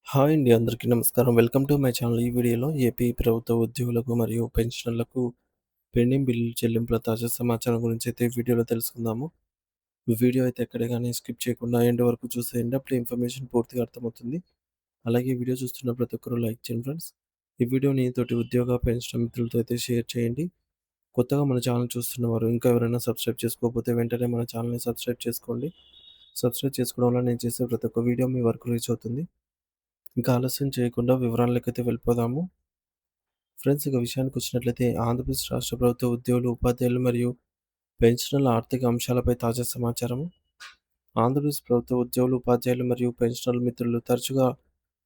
Hi అండి. అందరికీ నమస్కారం. Welcome to my channel. ఈ వీడియోలో ఏపీ ప్రభుత్వ ఉద్యోగులకు మరియు పెన్షనర్లకు పెండింగ్ బిల్లుల చెల్లింపుల తాజా సమాచారం గురించి అయితే ఈ వీడియోలో తెలుసుకుందాము. వీడియో అయితే ఎక్కడ గాని స్కిప్ చేయకుండా ఎండ్ వరకు చూసేయండి. అప్పుడు ఇన్ఫర్మేషన్ పూర్తిగా అర్థమవుతుంది. అలాగే ఈ వీడియో చూస్తున్న ప్రతి ఒక్కరు లైక్ చేయండి ఫ్రెండ్స్. ఈ వీడియోని తోటి ఉద్యోగ, పెన్షన్ మిత్రులతో అయితే షేర్ చేయండి. కొత్తగా మన ఛానల్ చూస్తున్నవారు ఇంకా ఎవరైనా సబ్స్క్రైబ్ చేసుకోకపోతే వెంటనే మన ఛానల్‌ని సబ్స్క్రైబ్ చేసుకోండి. సబ్స్క్రైబ్ చేసుకోవడం వల్ల నేను చేసే ప్రతి ఒక్క వీడియో మీ వరకు రీచ్ అవుతుంది. ఇంకా ఆలస్యం చేయకుండా వివరాలకైతే వెళ్ళిపోదాము. ఫ్రెండ్స్ ఇక విషయానికొచ్చినట్లయితే ఆంధ్రప్రదేశ్ రాష్ట్ర ప్రభుత్వ ఉద్యోగులు, ఉపాధ్యాయులు మరియు పెన్షనర్ల ఆర్థిక అంశాలపై తాజా సమాచారం. ఆంధ్రప్రదేశ్ ప్రభుత్వ ఉద్యోగులు, ఉపాధ్యాయులు మరియు పెన్షనర్ల మిత్రులు తరచుగా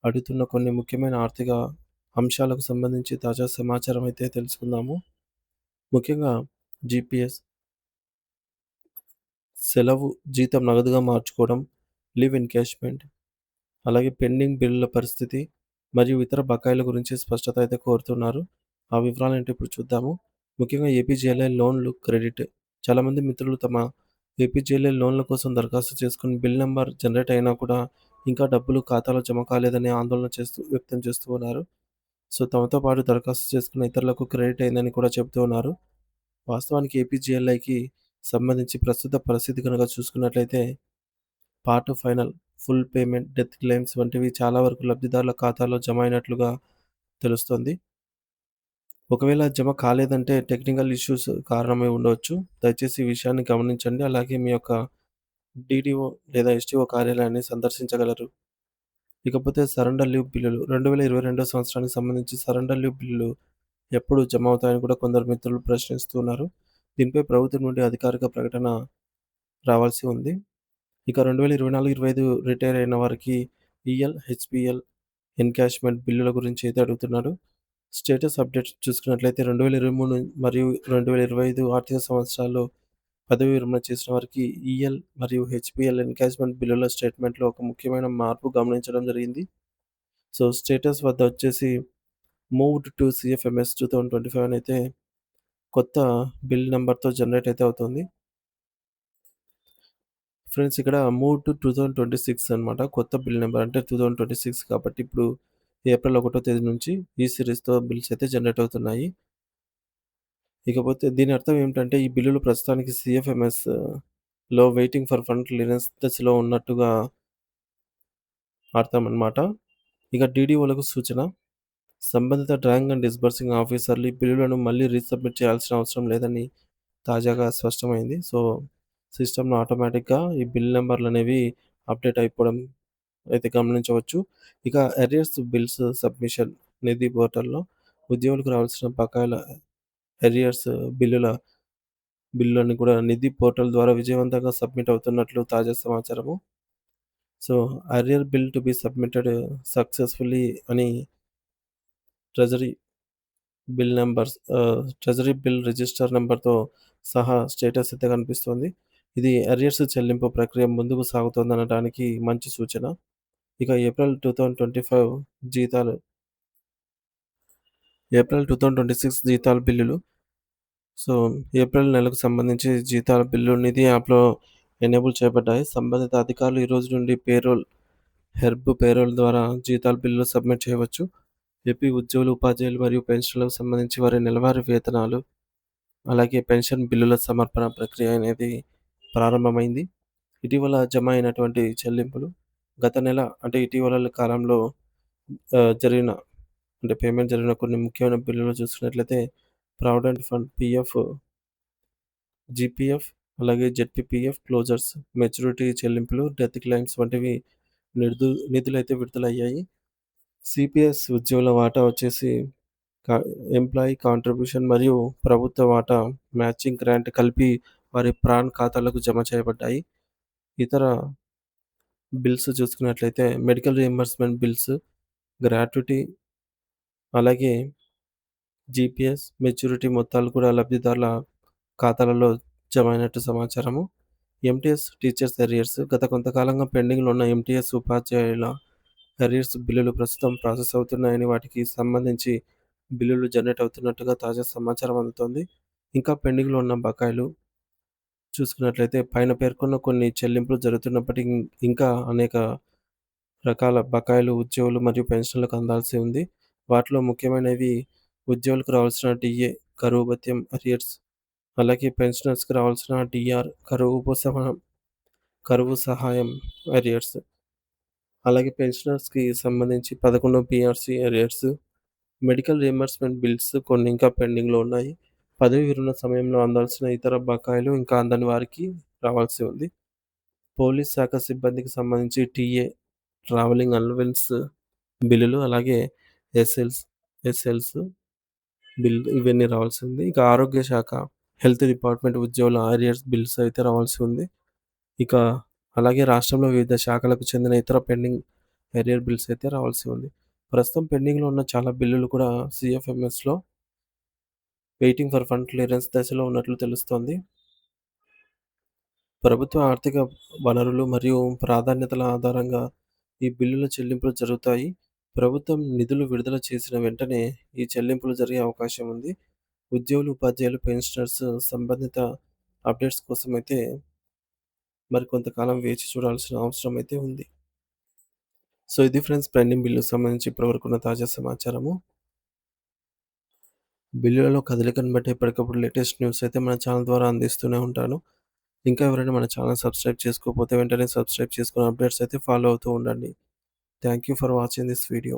అడుగుతున్న కొన్ని ముఖ్యమైన ఆర్థిక అంశాలకు సంబంధించి తాజా సమాచారం అయితే తెలుసుకుందాము. ముఖ్యంగా జీపీఎస్, సెలవు జీతం నగదుగా మార్చుకోవడం, లీవ్ ఎన్కాష్‌మెంట్, అలాగే పెండింగ్ బిల్లుల పరిస్థితి మరియు ఇతర బకాయిల గురించి స్పష్టత అయితే కోరుతున్నారు. ఆ వివరాలేంటో ఇప్పుడు చూద్దాము. ముఖ్యంగా ఏపీజీఎల్ఐ లోన్లు క్రెడిట్. చాలామంది మిత్రులు తమ ఏపీజీఎల్ఐ లోన్ల కోసం దరఖాస్తు చేసుకుని బిల్ నంబర్ జనరేట్ అయినా కూడా ఇంకా డబ్బులు ఖాతాలో జమ కాలేదని ఆందోళన వ్యక్తం చేస్తూ ఉన్నారు. సో, తమతో పాటు దరఖాస్తు చేసుకున్న ఇతరులకు క్రెడిట్ అయిందని కూడా చెబుతూ ఉన్నారు. వాస్తవానికి ఏపీజీఎల్ఐకి సంబంధించి ప్రస్తుత పరిస్థితి గనుక చూసుకున్నట్లయితే part final, full payment, death claims వంటివి చాలా వరకు లబ్ధిదారుల ఖాతాలో జమ అయినట్లుగా తెలుస్తోంది. ఒకవేళ జమ కాలేదంటే టెక్నికల్ ఇష్యూస్ కారణమై ఉండవచ్చు. దయచేసి ఈ విషయాన్ని గమనించండి. అలాగే మీ యొక్క డీడీఓ లేదా ఎస్టీఓ కార్యాలయాన్ని సందర్శించగలరు. ఇకపోతే సరెండర్ లీవ్ బిల్లులు 2022 సంవత్సరానికి సంబంధించి సరెండర్ లీవ్ బిల్లులు ఎప్పుడు జమ అవుతాయని కూడా కొందరు మిత్రులు ప్రశ్నిస్తున్నారు. దీనిపై ప్రభుత్వం నుండి అధికారిక ప్రకటన రావాల్సి ఉంది. ఇక 2024, 25 రిటైర్ అయిన వారికి ఈఎల్, హెచ్‌పీఎల్, ఎన్‌కాష్‌మెంట్ బిల్లుల గురించి అయితే అడుగుతున్నాడు. స్టేటస్ అప్డేట్స్ చూసుకున్నట్లయితే 2023 మరియు 2025 ఆర్థిక సంవత్సరాల్లో పదవీ విరమణ చేసిన వారికి ఈఎల్ మరియు హెచ్‌పీఎల్ ఎన్‌కాష్‌మెంట్ బిల్లుల స్టేట్మెంట్‌లో ఒక ముఖ్యమైన మార్పు గమనించడం జరిగింది. సో, స్టేటస్ వద్ద వచ్చేసి మూవ్డ్ టు సీఎఫ్ఎంఎస్ 2025 అని అయితే కొత్త బిల్ నంబర్‌తో జనరేట్ అయితే అవుతుంది. ఫ్రెండ్స్ ఇక్కడ మూవ్ టు 2026 అనమాట. కొత్త బిల్ నంబర్ అంటే 2026 కాబట్టి ఇప్పుడు ఏప్రిల్ 1 తేదీ నుంచి ఈ సీరీస్‌తో బిల్స్ అయితే జనరేట్ అవుతున్నాయి. ఇకపోతే దీని అర్థం ఏమిటంటే ఈ బిల్లులు ప్రస్తుతానికి సీఎఫ్ఎంఎస్‌లో వెయిటింగ్ ఫర్ ఫండ్ క్లియరెన్స్ దశలో ఉన్నట్టుగా అర్థం అనమాట. ఇక డీడీఓలకు సూచన. సంబంధిత డ్రాయింగ్ అండ్ డిస్బర్సింగ్ ఆఫీసర్లు ఈ బిల్లులను మళ్ళీ రీసబ్మిట్ చేయాల్సిన అవసరం లేదని తాజాగా స్పష్టమైంది. సో, సిస్టమ్‌లో ఆటోమేటిక్‌గా ఈ బిల్ నంబర్‌లనేవి అప్డేట్ అయిపోవడం అయితే గమనించవచ్చు. ఇక అరియర్స్ బిల్స్ సబ్మిషన్ నిధి పోర్టల్‌లో ఉద్యోగులకు రావాల్సిన బకాయిల అరియర్స్ బిల్లులన్నీ కూడా నిధి పోర్టల్ ద్వారా విజయవంతంగా సబ్మిట్ అవుతున్నట్లు తాజా సమాచారము. So, arrear bill to be submitted successfully అని ట్రెజరీ ట్రెజరీ బిల్ రిజిస్టర్ నంబర్‌తో సహా స్టేటస్ అయితే కనిపిస్తోంది. ఇది అరియర్స్ చెల్లింపు ప్రక్రియ ముందుకు సాగుతోందనడానికి మంచి సూచన. ఇక జీతాలు ఏప్రిల్ 2026 జీతాల బిల్లులు. సో, ఏప్రిల్ నెలకు సంబంధించి జీతాల బిల్లు నిధి యాప్‌లో ఎనేబుల్ చేయబడ్డాయి. సంబంధిత అధికారులు ఈ రోజు నుండి పేరోల్ ద్వారా జీతాల బిల్లులు సబ్మిట్ చేయవచ్చు. ఏపీ ఉద్యోగులు, ఉపాధ్యాయులు మరియు పెన్షన్‌లకు సంబంధించి వారి నెలవారీ వేతనాలు, అలాగే పెన్షన్ బిల్లుల సమర్పణ ప్రక్రియ అనేది ప్రారంభమైంది. ఇటీవల జమ అయినటువంటి చెల్లింపులు గత నెల అంటే ఇటీవల కాలంలో జరిగిన అంటే పేమెంట్ జరిగిన కొన్ని ముఖ్యమైన బిల్లులు చూసుకున్నట్లయితే ప్రావిడెంట్ ఫండ్, పీఎఫ్, జీపీఎఫ్, అలాగే జెడ్పీపీఎఫ్ క్లోజర్స్, మెచ్యూరిటీ చెల్లింపులు, డెత్ క్లెయిమ్స్ వంటివి నిధులైతే విడుదలయ్యాయి. సిపిఎస్ ఉద్యోగుల వాటా వచ్చేసి క ఎంప్లాయీ కాంట్రిబ్యూషన్ మరియు ప్రభుత్వ వాటా మ్యాచింగ్ గ్రాంట్ కలిపి వారి ప్రాన్ ఖాతాలకు జమ చేయబడ్డాయి. ఇతర బిల్స్ చూసుకున్నట్లయితే మెడికల్ రీయింబర్స్‌మెంట్ బిల్స్, గ్రాట్యుటీ, అలాగే జీపీఎస్, మెచ్యూరిటీ మొత్తాలు కూడా లబ్ధిదారుల ఖాతాలలో జమ అయినట్టు సమాచారము. ఎంటీఎస్ టీచర్స్ అరియర్స్ గత కొంతకాలంగా పెండింగ్‌లో ఉన్న ఎంటీఎస్ ఉపాధ్యాయుల అరియర్స్ బిల్లులు ప్రస్తుతం ప్రాసెస్ అవుతున్నాయని, వాటికి సంబంధించి బిల్లులు జనరేట్ అవుతున్నట్టుగా తాజా సమాచారం అందుతోంది. ఇంకా పెండింగ్‌లో ఉన్న బకాయిలు చూసుకున్నట్లయితే పైన పేర్కొన్న కొన్ని చెల్లింపులు జరుగుతున్నప్పటికీ ఇంకా అనేక రకాల బకాయిలు ఉద్యోగులు మరియు పెన్షన్‌లకు అందాల్సి ఉంది. వాటిలో ముఖ్యమైనవి ఉద్యోగులకు రావాల్సిన డీఏ, కరువు భత్యం, అరియర్స్, అలాగే పెన్షనర్స్‌కి రావాల్సిన డీఆర్, కరువు సహాయం అరియర్స్, అలాగే పెన్షనర్స్‌కి సంబంధించి 11 PRC arrears, medical reimbursement bills కొన్ని ఇంకా పెండింగ్‌లో ఉన్నాయి. పదవీ విరమణ సమయంలో అందాల్సిన ఇతర బకాయిలు ఇంకా అందని వారికి రావాల్సి ఉంది. పోలీస్ శాఖ సిబ్బందికి సంబంధించి టీఏ, ట్రావెలింగ్ అలవెన్స్ బిల్లులు, అలాగే ఎస్ఎల్స్ ఎస్ఎల్స్ బిల్ ఇవన్నీ రావాల్సి ఉంది. ఇక ఆరోగ్య శాఖ, హెల్త్ డిపార్ట్మెంట్ ఉద్యోగుల అరియర్స్ బిల్స్ అయితే రావాల్సి ఉంది. ఇక అలాగే రాష్ట్రంలో వివిధ శాఖలకు చెందిన ఇతర పెండింగ్ అరియర్ బిల్స్ అయితే రావాల్సి ఉంది. ప్రస్తుతం పెండింగ్‌లో ఉన్న చాలా బిల్లులు కూడా సీఎఫ్ఎంఎస్‌లో వెయిటింగ్ ఫర్ ఫండ్ క్లియరెన్స్ దశలో ఉన్నట్లు తెలుస్తోంది. ప్రభుత్వ ఆర్థిక వనరులు మరియు ప్రాధాన్యతల ఆధారంగా ఈ బిల్లుల చెల్లింపులు జరుగుతాయి. ప్రభుత్వం నిధులు విడుదల చేసిన వెంటనే ఈ చెల్లింపులు జరిగే అవకాశం ఉంది. ఉద్యోగులు, ఉపాధ్యాయులు, పెన్షనర్స్ సంబంధిత అప్డేట్స్ కోసమైతే మరికొంతకాలం వేచి చూడాల్సిన అవసరం అయితే ఉంది. సో, ఇది ఫ్రెండ్స్ పెండింగ్ బిల్లుకి సంబంధించి ఇప్పటివరకున్న తాజా సమాచారము. బిల్లులలో కదలికను బట్టి ఎప్పటికప్పుడు లేటెస్ట్ న్యూస్ అయితే మన ఛానల్ ద్వారా అందిస్తూనే ఉంటాను. ఇంకా ఎవరైనా మన ఛానల్ సబ్స్క్రైబ్ చేసుకోకపోతే వెంటనే సబ్స్క్రైబ్ చేసుకొని అప్డేట్స్ అయితే ఫాలో అవుతూ ఉండండి. Thank you for watching this video.